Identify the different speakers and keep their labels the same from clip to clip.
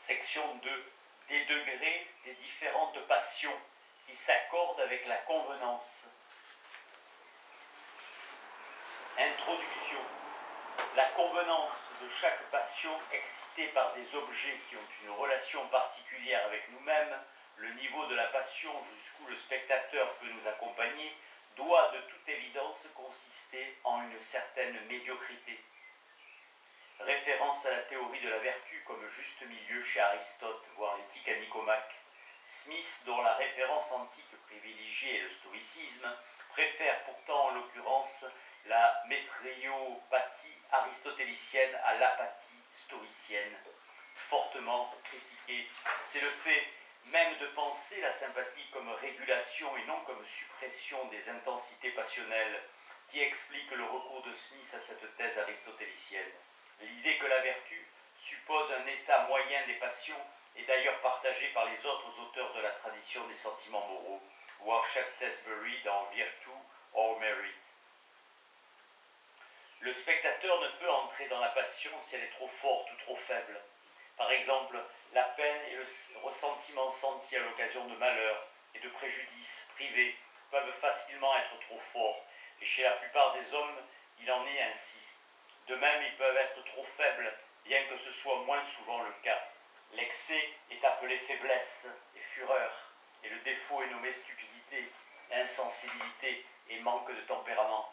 Speaker 1: Section 2. Des degrés des différentes passions qui s'accordent avec la convenance. Introduction. La convenance de chaque passion excitée par des objets qui ont une relation particulière avec nous-mêmes, le niveau de la passion jusqu'où le spectateur peut nous accompagner, doit de toute évidence consister en une certaine médiocrité. Référence à la théorie de la vertu comme juste milieu chez Aristote, voire l'éthique à Nicomaque. Smith, dont la référence antique privilégiée est le stoïcisme, préfère pourtant en l'occurrence la métriopathie aristotélicienne à l'apathie stoïcienne, fortement critiquée. C'est le fait même de penser la sympathie comme régulation et non comme suppression des intensités passionnelles qui explique le recours de Smith à cette thèse aristotélicienne. L'idée que la vertu suppose un état moyen des passions est d'ailleurs partagée par les autres auteurs de la tradition des sentiments moraux, voir Shaftesbury dans Virtue or Merit. Le spectateur ne peut entrer dans la passion si elle est trop forte ou trop faible. Par exemple, la peine et le ressentiment senti à l'occasion de malheurs et de préjudices privés peuvent facilement être trop forts, et chez la plupart des hommes, il en est ainsi. De même, ils peuvent être trop faibles, bien que ce soit moins souvent le cas. L'excès est appelé faiblesse et fureur, et le défaut est nommé stupidité, insensibilité et manque de tempérament.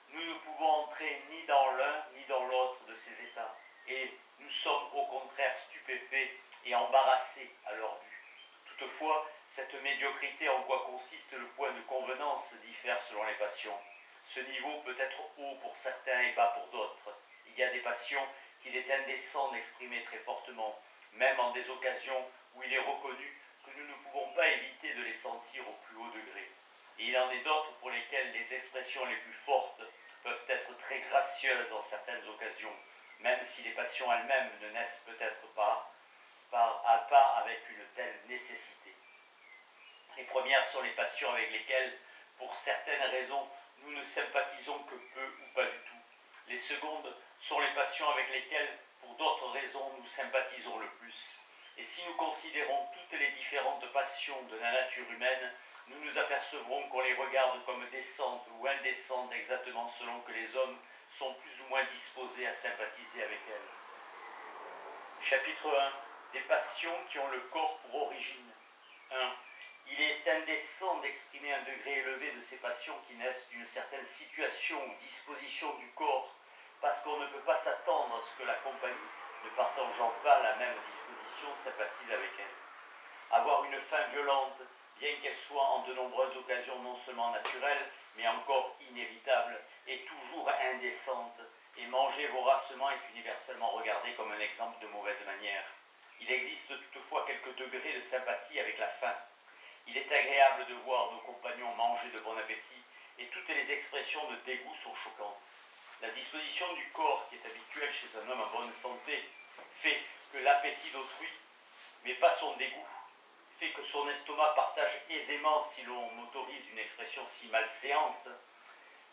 Speaker 1: Nous ne pouvons entrer ni dans l'un ni dans l'autre de ces états, et nous sommes au contraire stupéfaits et embarrassés à leur vue. Toutefois, cette médiocrité en quoi consiste le point de convenance diffère selon les passions. Ce niveau peut être haut pour certains et bas pour d'autres. Il y a des passions qu'il est indécent d'exprimer très fortement, même en des occasions où il est reconnu que nous ne pouvons pas éviter de les sentir au plus haut degré. Et il en est d'autres pour lesquelles les expressions les plus fortes peuvent être très gracieuses en certaines occasions, même si les passions elles-mêmes ne naissent peut-être pas avec une telle nécessité. Les premières sont les passions avec lesquelles, pour certaines raisons, nous ne sympathisons que peu ou pas du tout. Les secondes sont les passions avec lesquelles, pour d'autres raisons, nous sympathisons le plus. Et si nous considérons toutes les différentes passions de la nature humaine, nous nous apercevrons qu'on les regarde comme décentes ou indécentes exactement selon que les hommes sont plus ou moins disposés à sympathiser avec elles. Chapitre 1. Des passions qui ont le corps pour origine. 1. Il est indécent d'exprimer un degré élevé de ces passions qui naissent d'une certaine situation ou disposition du corps, parce qu'on ne peut pas s'attendre à ce que la compagnie, ne partageant pas la même disposition, sympathise avec elle. Avoir une faim violente, bien qu'elle soit en de nombreuses occasions non seulement naturelle, mais encore inévitable, est toujours indécente, et manger voracement est universellement regardé comme un exemple de mauvaise manière. Il existe toutefois quelques degrés de sympathie avec la faim. Il est agréable de voir nos compagnons manger de bon appétit, et toutes les expressions de dégoût sont choquantes. La disposition du corps, qui est habituelle chez un homme en bonne santé, fait que l'appétit d'autrui, mais pas son dégoût, fait que son estomac partage aisément, si l'on autorise une expression si malséante,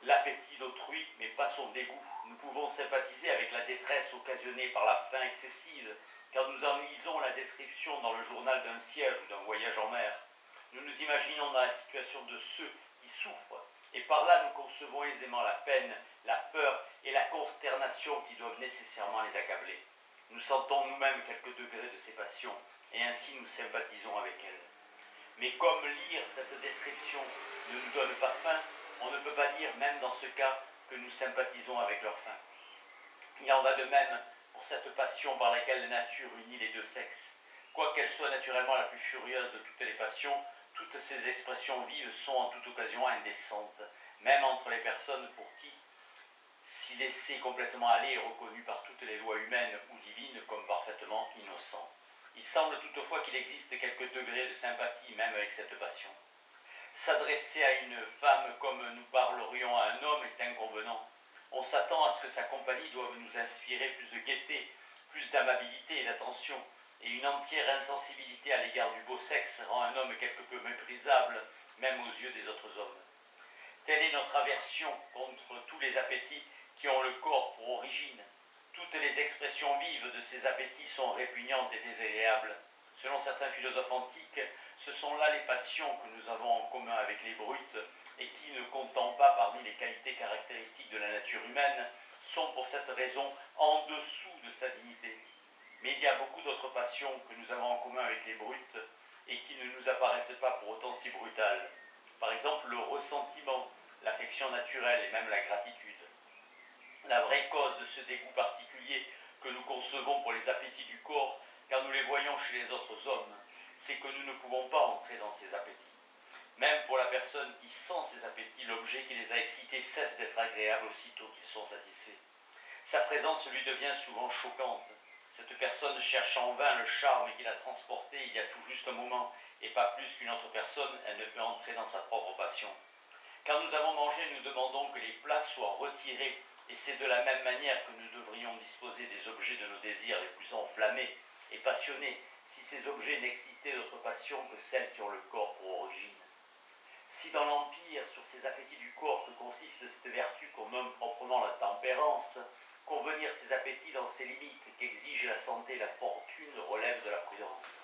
Speaker 1: l'appétit d'autrui, mais pas son dégoût. Nous pouvons sympathiser avec la détresse occasionnée par la faim excessive, quand nous en lisons la description dans le journal d'un siège ou d'un voyage en mer. Nous nous imaginons dans la situation de ceux qui souffrent, et par là nous concevons aisément la peine, la peur et la consternation qui doivent nécessairement les accabler. Nous sentons nous-mêmes quelques degrés de ces passions, et ainsi nous sympathisons avec elles. Mais comme lire cette description ne nous donne pas faim, on ne peut pas dire, même dans ce cas, que nous sympathisons avec leur faim. Il en va de même pour cette passion par laquelle la nature unit les deux sexes. Quoiqu'elle soit naturellement la plus furieuse de toutes les passions, toutes ces expressions vives sont en toute occasion indécentes, même entre les personnes pour qui s'y laisser complètement aller est reconnu par toutes les lois humaines ou divines comme parfaitement innocent. Il semble toutefois qu'il existe quelques degrés de sympathie même avec cette passion. S'adresser à une femme comme nous parlerions à un homme est inconvenant. On s'attend à ce que sa compagnie doive nous inspirer plus de gaieté, plus d'amabilité et d'attention, et une entière insensibilité à l'égard du beau sexe rend un homme quelque peu méprisable, même aux yeux des autres hommes. Telle est notre aversion contre tous les appétits qui ont le corps pour origine. Toutes les expressions vives de ces appétits sont répugnantes et désagréables. Selon certains philosophes antiques, ce sont là les passions que nous avons en commun avec les brutes et qui, ne comptant pas parmi les qualités caractéristiques de la nature humaine, sont pour cette raison en dessous de sa dignité. Mais il y a beaucoup d'autres passions que nous avons en commun avec les brutes et qui ne nous apparaissent pas pour autant si brutales. Par exemple, le ressentiment, l'affection naturelle et même la gratitude. La vraie cause de ce dégoût particulier que nous concevons pour les appétits du corps, car nous les voyons chez les autres hommes, c'est que nous ne pouvons pas entrer dans ces appétits. Même pour la personne qui sent ces appétits, l'objet qui les a excités cesse d'être agréable aussitôt qu'ils sont satisfaits. Sa présence lui devient souvent choquante. Cette personne cherche en vain le charme qui l'a transportée il y a tout juste un moment, et pas plus qu'une autre personne, elle ne peut entrer dans sa propre passion. Quand nous avons mangé, nous demandons que les plats soient retirés, et c'est de la même manière que nous devrions disposer des objets de nos désirs les plus enflammés et passionnés, si ces objets n'existaient d'autre passion que celles qui ont le corps pour origine. Si dans l'Empire, sur ces appétits du corps que consiste cette vertu qu'on nomme proprement la tempérance, convenir ces appétits dans ces limites qu'exige la santé et la fortune relève de la prudence.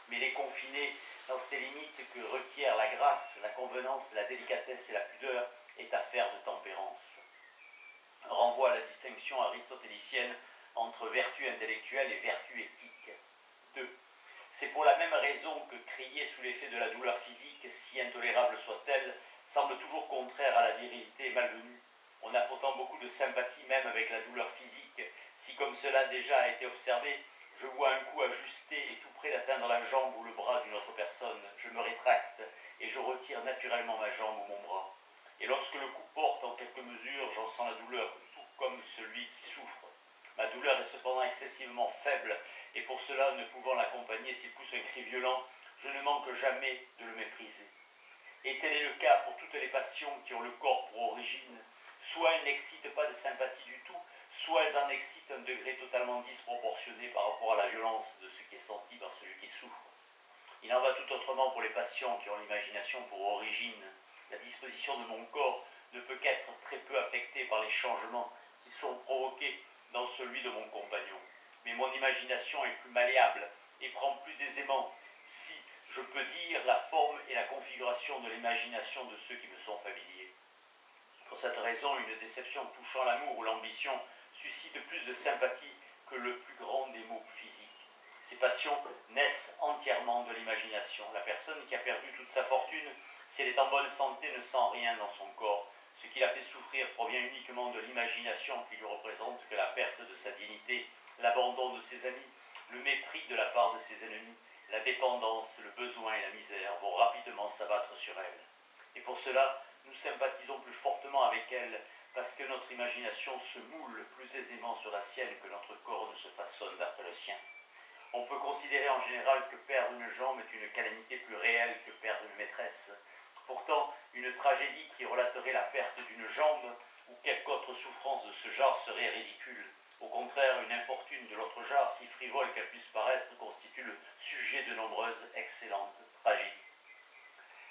Speaker 1: Mais les confiner dans ces limites que requièrent la grâce, la convenance, la délicatesse et la pudeur est affaire de tempérance. Renvoie à la distinction aristotélicienne entre vertu intellectuelle et vertu éthique. 2. C'est pour la même raison que crier sous l'effet de la douleur physique, si intolérable soit-elle, semble toujours contraire à la virilité et malvenue. On a pourtant beaucoup de sympathie même avec la douleur physique, si comme cela déjà a été observé, je vois un coup ajusté et tout près d'atteindre la jambe ou le bras d'une autre personne, je me rétracte et je retire naturellement ma jambe ou mon bras. Et lorsque le coup porte en quelque mesure, j'en sens la douleur, tout comme celui qui souffre. Ma douleur est cependant excessivement faible, et pour cela, ne pouvant l'accompagner s'il pousse un cri violent, je ne manque jamais de le mépriser. Et tel est le cas pour toutes les passions qui ont le corps pour origine. Soit elles n'excitent pas de sympathie du tout, soit elles en excitent un degré totalement disproportionné par rapport à la violence de ce qui est senti par celui qui souffre. Il en va tout autrement pour les passions qui ont l'imagination pour origine. La disposition de mon corps ne peut qu'être très peu affectée par les changements qui sont provoqués dans celui de mon compagnon. Mais mon imagination est plus malléable et prend plus aisément, si je peux dire, la forme et la configuration de l'imagination de ceux qui me sont familiers. Pour cette raison, une déception touchant l'amour ou l'ambition suscite plus de sympathie que le plus grand des maux physiques. Ces passions naissent entièrement de l'imagination. La personne qui a perdu toute sa fortune, si elle est en bonne santé, ne sent rien dans son corps. Ce qui la fait souffrir provient uniquement de l'imagination qui lui représente que la perte de sa dignité, l'abandon de ses amis, le mépris de la part de ses ennemis, la dépendance, le besoin et la misère vont rapidement s'abattre sur elle. Et pour cela, nous sympathisons plus fortement avec elle, parce que notre imagination se moule plus aisément sur la sienne que notre corps ne se façonne d'après le sien. On peut considérer en général que perdre une jambe est une calamité plus réelle que perdre une maîtresse. Pourtant, une tragédie qui relaterait la perte d'une jambe ou quelque autre souffrance de ce genre serait ridicule. Au contraire, une infortune de l'autre genre, si frivole qu'elle puisse paraître, constitue le sujet de nombreuses excellentes tragédies.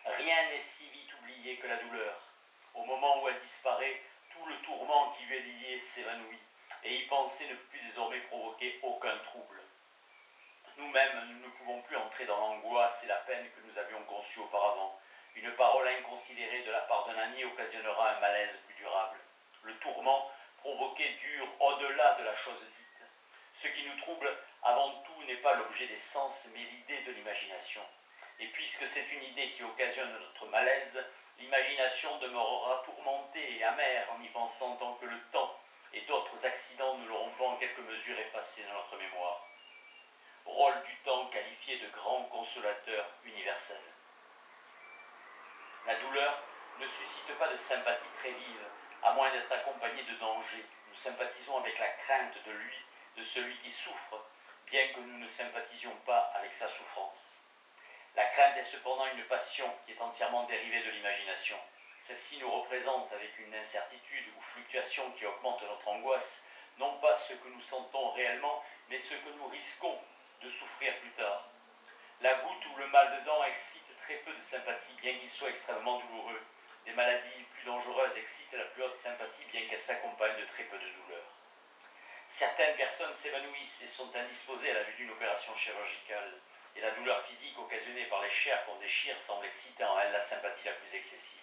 Speaker 1: Rien n'est si vite oublié que la douleur. Au moment où elle disparaît, tout le tourment qui lui est lié s'évanouit, et y penser ne peut plus désormais provoquer aucun trouble. Nous-mêmes, nous ne pouvons plus entrer dans l'angoisse et la peine que nous avions conçue auparavant. Une parole inconsidérée de la part d'un ami occasionnera un malaise plus durable. Le tourment provoqué dure au-delà de la chose dite. Ce qui nous trouble avant tout n'est pas l'objet des sens, mais l'idée de l'imagination. Et puisque c'est une idée qui occasionne notre malaise, l'imagination demeurera tourmentée et amère en y pensant tant que le temps et d'autres accidents ne l'auront pas en quelque mesure effacé de notre mémoire. Rôle du temps qualifié de grand consolateur universel. La douleur ne suscite pas de sympathie très vive, à moins d'être accompagnée de danger. Nous sympathisons avec la crainte de lui, de celui qui souffre, bien que nous ne sympathisions pas avec sa souffrance. La crainte est cependant une passion qui est entièrement dérivée de l'imagination. Celle-ci nous représente avec une incertitude ou fluctuation qui augmente notre angoisse, non pas ce que nous sentons réellement, mais ce que nous risquons de souffrir plus tard. La goutte ou le mal de dents excite très peu de sympathie, bien qu'il soit extrêmement douloureux. Des maladies plus dangereuses excitent la plus haute sympathie, bien qu'elles s'accompagnent de très peu de douleur. Certaines personnes s'évanouissent et sont indisposées à la vue d'une opération chirurgicale, et la douleur physique occasionnée par les chairs qu'on déchire semble exciter en elles la sympathie la plus excessive.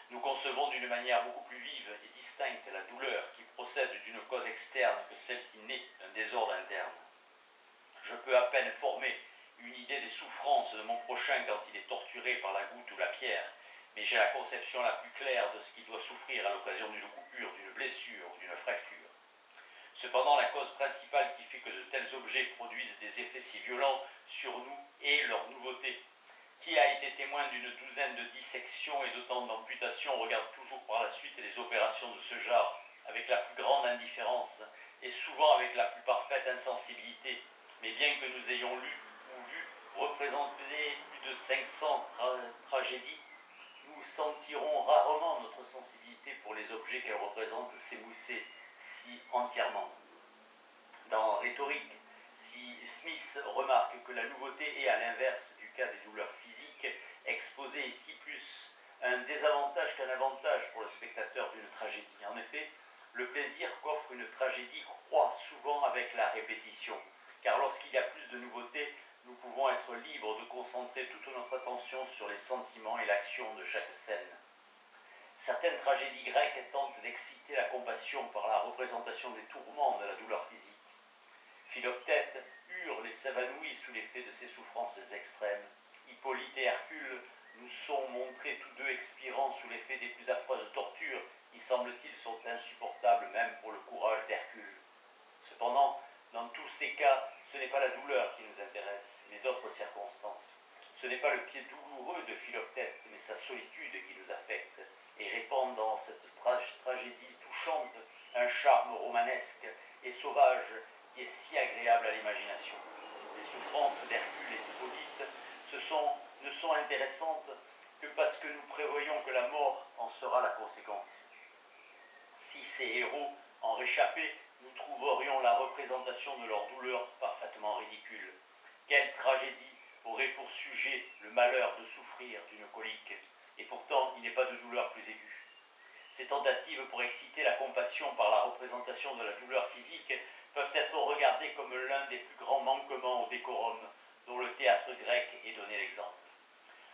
Speaker 1: Nous concevons d'une manière beaucoup plus vive et distincte la douleur qui procède d'une cause externe que celle qui naît d'un désordre interne. Je peux à peine former une idée des souffrances de mon prochain quand il est torturé par la goutte ou la pierre, mais j'ai la conception la plus claire de ce qu'il doit souffrir à l'occasion d'une coupure, d'une blessure ou d'une fracture. Cependant, la cause principale qui fait que de tels objets produisent des effets si violents sur nous est leur nouveauté. Qui a été témoin d'une douzaine de dissections et d'autant d'amputations regarde toujours par la suite les opérations de ce genre avec la plus grande indifférence et souvent avec la plus parfaite insensibilité. Mais bien que nous ayons lu ou vu représenter plus de 500 tragédies, nous sentirons rarement notre sensibilité pour les objets qu'elles représentent s'émousser si entièrement. Dans Rhétorique, si Smith remarque que la nouveauté est, à l'inverse du cas des douleurs physiques, exposée ici plus un désavantage qu'un avantage pour le spectateur d'une tragédie. En effet, le plaisir qu'offre une tragédie croît souvent avec la répétition, car lorsqu'il y a plus de nouveautés, nous pouvons être libres de concentrer toute notre attention sur les sentiments et l'action de chaque scène. Certaines tragédies grecques tentent d'exciter la compassion par la représentation des tourments de la douleur physique. Philoctète hurle et s'évanouit sous l'effet de ces souffrances extrêmes. Hippolyte et Hercule nous sont montrés tous deux expirant sous l'effet des plus affreuses tortures qui, semble-t-il, sont insupportables même pour le courage d'Hercule. Cependant, dans tous ces cas, ce n'est pas la douleur qui nous intéresse, mais d'autres circonstances. Ce n'est pas le pied douloureux de Philoctète, mais sa solitude qui nous affecte et répand dans cette tragédie touchante un charme romanesque et sauvage qui est si agréable à l'imagination. Les souffrances d'Hercule et d'Hippolyte ne sont intéressantes que parce que nous prévoyons que la mort en sera la conséquence. Si ces héros en réchappaient, nous trouverions la représentation de leur douleur parfaitement ridicule. Quelle tragédie aurait pour sujet le malheur de souffrir d'une colique, et pourtant il n'est pas de douleur plus aiguë. Ces tentatives pour exciter la compassion par la représentation de la douleur physique peuvent être regardées comme l'un des plus grands manquements au décorum dont le théâtre grec est donné l'exemple.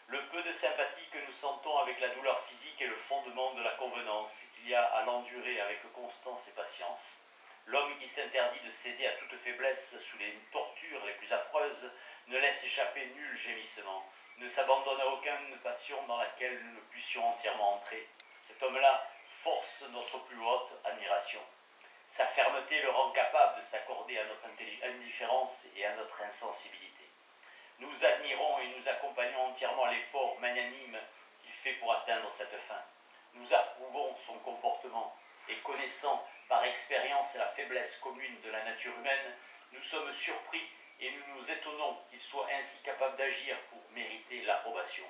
Speaker 1: Le peu de sympathie que nous sentons avec la douleur physique est le fondement de la convenance qu'il y a à l'endurer avec constance et patience. L'homme qui s'interdit de céder à toute faiblesse sous les tortures les plus affreuses ne laisse échapper nul gémissement, ne s'abandonne à aucune passion dans laquelle nous ne puissions entièrement entrer. Cet homme-là force notre plus haute admiration. Sa fermeté le rend capable de s'accorder à notre indifférence et à notre insensibilité. Nous admirons et nous accompagnons entièrement l'effort magnanime qu'il fait pour atteindre cette fin. Nous approuvons son comportement et connaissant par expérience la faiblesse commune de la nature humaine, nous sommes surpris et nous nous étonnons qu'il soit ainsi capable d'agir pour mériter l'approbation.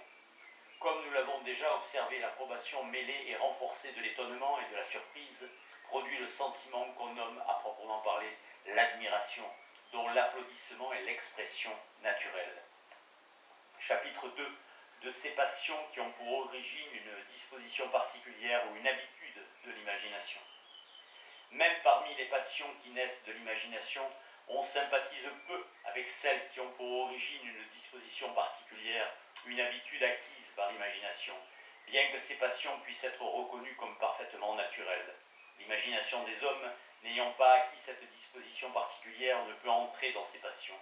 Speaker 1: Comme nous l'avons déjà observé, l'approbation mêlée et renforcée de l'étonnement et de la surprise produit le sentiment qu'on nomme à proprement parler l'admiration, dont l'applaudissement est l'expression naturelle. Chapitre 2 de ces passions qui ont pour origine une disposition particulière ou une habitude de l'imagination. Même parmi les passions qui naissent de l'imagination, on sympathise peu avec celles qui ont pour origine une disposition particulière, une habitude acquise par l'imagination, bien que ces passions puissent être reconnues comme parfaitement naturelles. L'imagination des hommes, n'ayant pas acquis cette disposition particulière, ne peut entrer dans ces passions.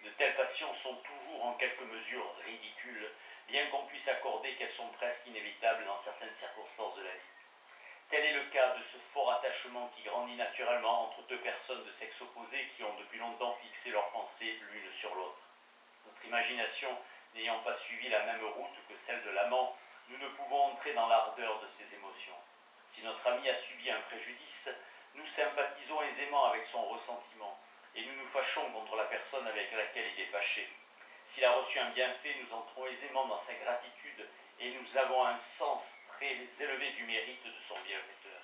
Speaker 1: De telles passions sont toujours en quelque mesure ridicules, bien qu'on puisse accorder qu'elles sont presque inévitables dans certaines circonstances de la vie. Tel est le cas de ce fort attachement qui grandit naturellement entre deux personnes de sexe opposé qui ont depuis longtemps fixé leurs pensées l'une sur l'autre. Notre imagination n'ayant pas suivi la même route que celle de l'amant, nous ne pouvons entrer dans l'ardeur de ses émotions. Si notre ami a subi un préjudice, nous sympathisons aisément avec son ressentiment et nous nous fâchons contre la personne avec laquelle il est fâché. S'il a reçu un bienfait, nous entrons aisément dans sa gratitude et nous avons un sens très élevé du mérite de son bienfaiteur.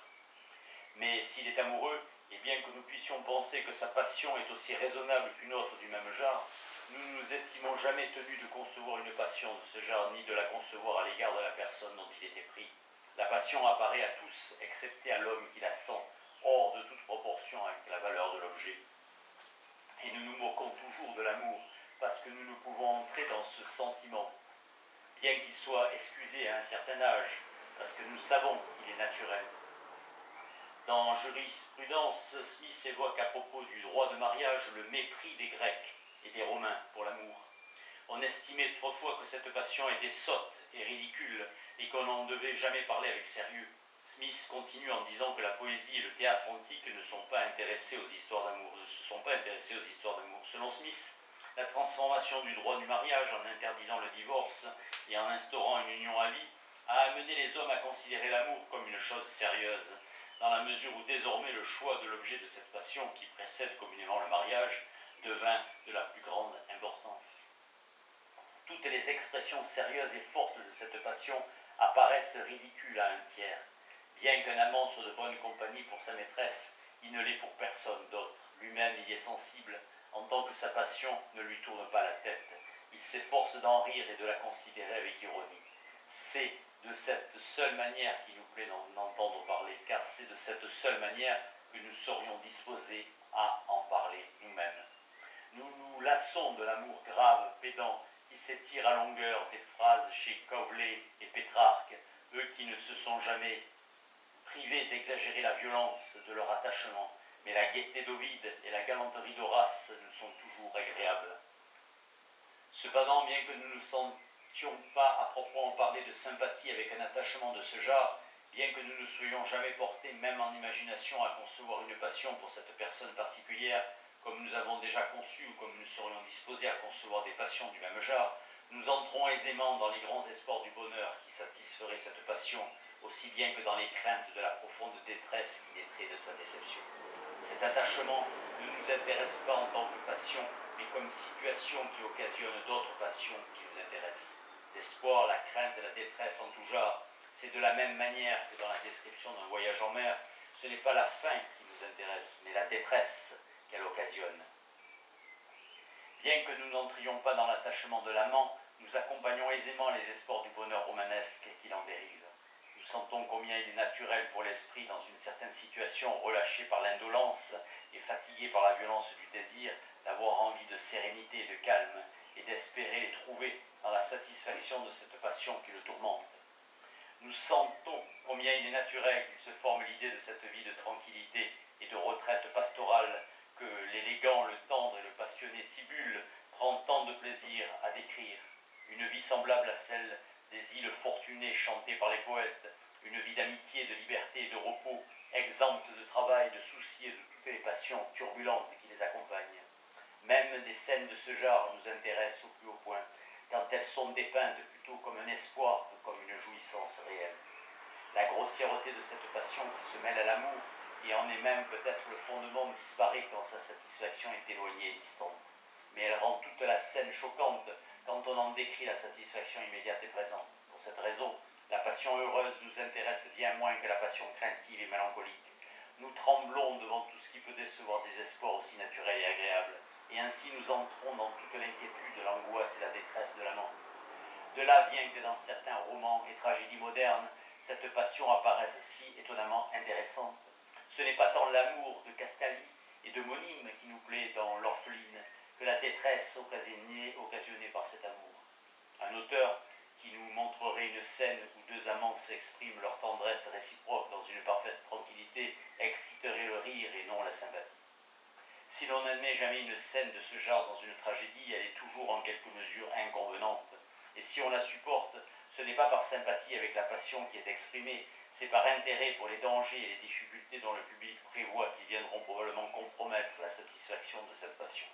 Speaker 1: Mais s'il est amoureux, et bien que nous puissions penser que sa passion est aussi raisonnable qu'une autre du même genre, nous ne nous estimons jamais tenus de concevoir une passion de ce genre, ni de la concevoir à l'égard de la personne dont il était pris. La passion apparaît à tous, excepté à l'homme qui la sent. hors de toute proportion avec la valeur de l'objet. Et nous nous moquons toujours de l'amour, parce que nous ne pouvons entrer dans ce sentiment, bien qu'il soit excusé à un certain âge, parce que nous savons qu'il est naturel. Dans Jurisprudence, Smith évoque à propos du droit de mariage le mépris des Grecs et des Romains pour l'amour. On estimait autrefois que cette passion était sotte et ridicule et qu'on n'en devait jamais parler avec sérieux. Smith continue en disant que la poésie et le théâtre antique ne se sont pas intéressés aux histoires d'amour. Selon Smith, la transformation du droit du mariage en interdisant le divorce et en instaurant une union à vie a amené les hommes à considérer l'amour comme une chose sérieuse, dans la mesure où désormais le choix de l'objet de cette passion qui précède communément le mariage devint de la plus grande importance. Toutes les expressions sérieuses et fortes de cette passion apparaissent ridicules à un tiers. Bien qu'un amant soit de bonne compagnie pour sa maîtresse, il ne l'est pour personne d'autre. Lui-même y est sensible, en tant que sa passion ne lui tourne pas la tête. Il s'efforce d'en rire et de la considérer avec ironie. C'est de cette seule manière qu'il nous plaît d'en entendre parler, car c'est de cette seule manière que nous serions disposés à en parler nous-mêmes. Nous nous lassons de l'amour grave, pédant, qui s'étire à longueur des phrases chez Cowley et Pétrarque, eux qui ne se sont jamais privés d'exagérer la violence de leur attachement, mais la gaieté d'Ovide et la galanterie d'Horace nous sont toujours agréables. Cependant, bien que nous ne sentions pas à proprement parler de sympathie avec un attachement de ce genre, bien que nous ne soyons jamais portés, même en imagination, à concevoir une passion pour cette personne particulière, comme nous avons déjà conçu ou comme nous serions disposés à concevoir des passions du même genre, nous entrons aisément dans les grands espoirs du bonheur qui satisferaient cette passion, aussi bien que dans les craintes de la profonde détresse qui naîtrait de sa déception. Cet attachement ne nous intéresse pas en tant que passion, mais comme situation qui occasionne d'autres passions qui nous intéressent. L'espoir, la crainte et la détresse en tout genre, c'est de la même manière que dans la description d'un voyage en mer, ce n'est pas la fin qui nous intéresse, mais la détresse qu'elle occasionne. Bien que nous n'entrions pas dans l'attachement de l'amant, nous accompagnons aisément les espoirs du bonheur romanesque qu'il en dérive. Nous sentons combien il est naturel pour l'esprit, dans une certaine situation relâché par l'indolence et fatigué par la violence du désir, d'avoir envie de sérénité et de calme, et d'espérer les trouver dans la satisfaction de cette passion qui le tourmente. Nous sentons combien il est naturel qu'il se forme l'idée de cette vie de tranquillité et de retraite pastorale que l'élégant, le tendre et le passionné Tibulle prend tant de plaisir à décrire. Une vie semblable à celle des îles fortunées chantées par les poètes, une vie d'amitié, de liberté et de repos, exempte de travail, de soucis et de toutes les passions turbulentes qui les accompagnent. Même des scènes de ce genre nous intéressent au plus haut point, quand elles sont dépeintes plutôt comme un espoir que comme une jouissance réelle. La grossièreté de cette passion qui se mêle à l'amour, et en est même peut-être le fondement, disparaît quand sa satisfaction est éloignée et distante. Mais elle rend toute la scène choquante quand on en décrit la satisfaction immédiate et présente. Pour cette raison, la passion heureuse nous intéresse bien moins que la passion craintive et mélancolique. Nous tremblons devant tout ce qui peut décevoir des espoirs aussi naturels et agréables, et ainsi nous entrons dans toute l'inquiétude, l'angoisse et la détresse de l'amant. De là vient que dans certains romans et tragédies modernes, cette passion apparaisse si étonnamment intéressante. Ce n'est pas tant l'amour de Castaldi et de Monime qui nous plaît dans L'Orpheline que la détresse occasionnée par cet amour. Un auteur qui nous montrerait une scène où deux amants s'expriment leur tendresse réciproque dans une parfaite tranquillité exciterait le rire et non la sympathie. Si l'on n'admet jamais une scène de ce genre dans une tragédie, elle est toujours en quelque mesure inconvenante. Et si on la supporte, ce n'est pas par sympathie avec la passion qui est exprimée, c'est par intérêt pour les dangers et les difficultés dont le public prévoit qu'ils viendront probablement compromettre la satisfaction de cette passion.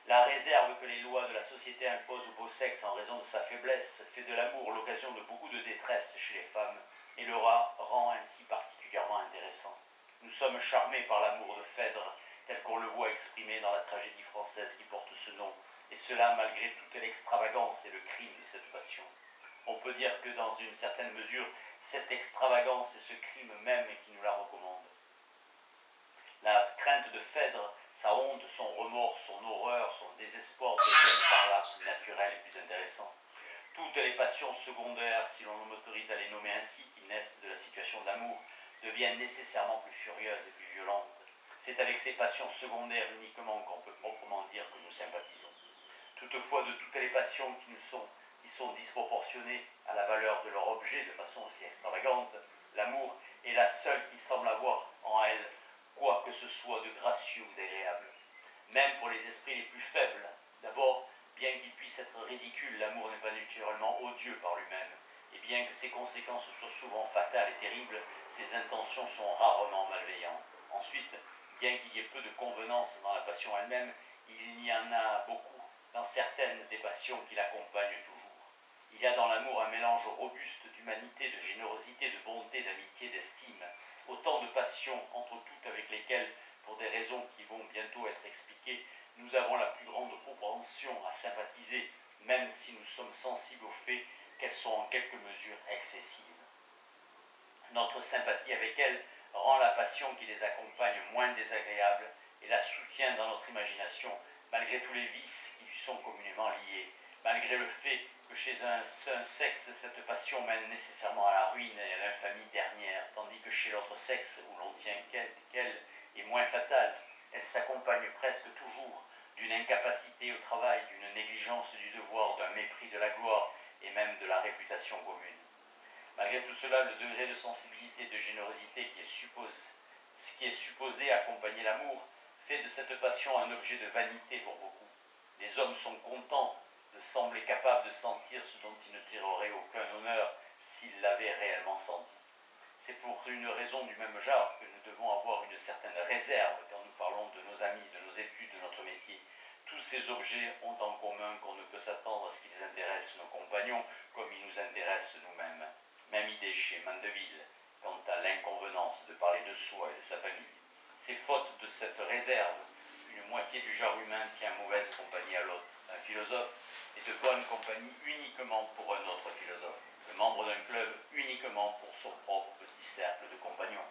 Speaker 1: La réserve que les lois de la société imposent au beau sexe en raison de sa faiblesse fait de l'amour l'occasion de beaucoup de détresse chez les femmes et le rend ainsi particulièrement intéressant. Nous sommes charmés par l'amour de Phèdre, tel qu'on le voit exprimé dans la tragédie française qui porte ce nom, et cela malgré toute l'extravagance et le crime de cette passion. On peut dire que dans une certaine mesure, cette extravagance est ce crime même qui nous la recommande. La crainte de Phèdre, sa honte, son remords, son horreur, son désespoir deviennent par là plus naturels et plus intéressants. Toutes les passions secondaires, si l'on m'autorise à les nommer ainsi, qui naissent de la situation d'amour, devient nécessairement plus furieuse et plus violente. C'est avec ces passions secondaires uniquement qu'on peut proprement dire que nous sympathisons. Toutefois, de toutes les passions qui sont disproportionnées à la valeur de leur objet de façon aussi extravagante, l'amour est la seule qui semble avoir en elle quoi que ce soit de gracieux ou d'agréable. Même pour les esprits les plus faibles, d'abord, bien qu'il puisse être ridicule, l'amour n'est pas naturellement odieux par lui-même, et bien que ses conséquences soient souvent fatales et terribles, ses intentions sont rarement malveillantes. Ensuite, bien qu'il y ait peu de convenance dans la passion elle-même, il y en a beaucoup dans certaines des passions qui l'accompagnent toujours. Il y a dans l'amour un mélange robuste d'humanité, de générosité, de bonté, d'amitié, d'estime, autant de passions entre toutes avec lesquelles, pour des raisons qui vont bientôt être expliquées, nous avons la plus grande propension à sympathiser, même si nous sommes sensibles au fait qu'elles sont en quelque mesure excessives. Notre sympathie avec elles rend la passion qui les accompagne moins désagréable et la soutient dans notre imagination, malgré tous les vices qui lui sont communément liés, malgré le fait que chez un sexe, cette passion mène nécessairement à la ruine et à l'infamie dernière, tandis que chez l'autre sexe, où l'on tient qu'elle est moins fatale, elle s'accompagne presque toujours d'une incapacité au travail, d'une négligence du devoir, d'un mépris de la gloire et même de la réputation commune. Malgré tout cela, le degré de sensibilité et de générosité qui est supposé accompagner l'amour fait de cette passion un objet de vanité pour beaucoup. Les hommes sont contents de sembler capables de sentir ce dont ils ne tireraient aucun honneur s'ils l'avaient réellement senti. C'est pour une raison du même genre que nous devons avoir une certaine réserve quand nous parlons de nos amis, de nos études, de notre métier. Tous ces objets ont en commun qu'on ne peut s'attendre à ce qu'ils intéressent nos compagnons comme ils nous intéressent nous-mêmes. Même idée chez Mandeville quant à l'inconvenance de parler de soi et de sa famille. C'est faute de cette réserve qu'une moitié du genre humain tient mauvaise compagnie à l'autre. Un philosophe est de bonne compagnie uniquement pour un autre philosophe, le membre d'un club uniquement pour son propre petit cercle de compagnons.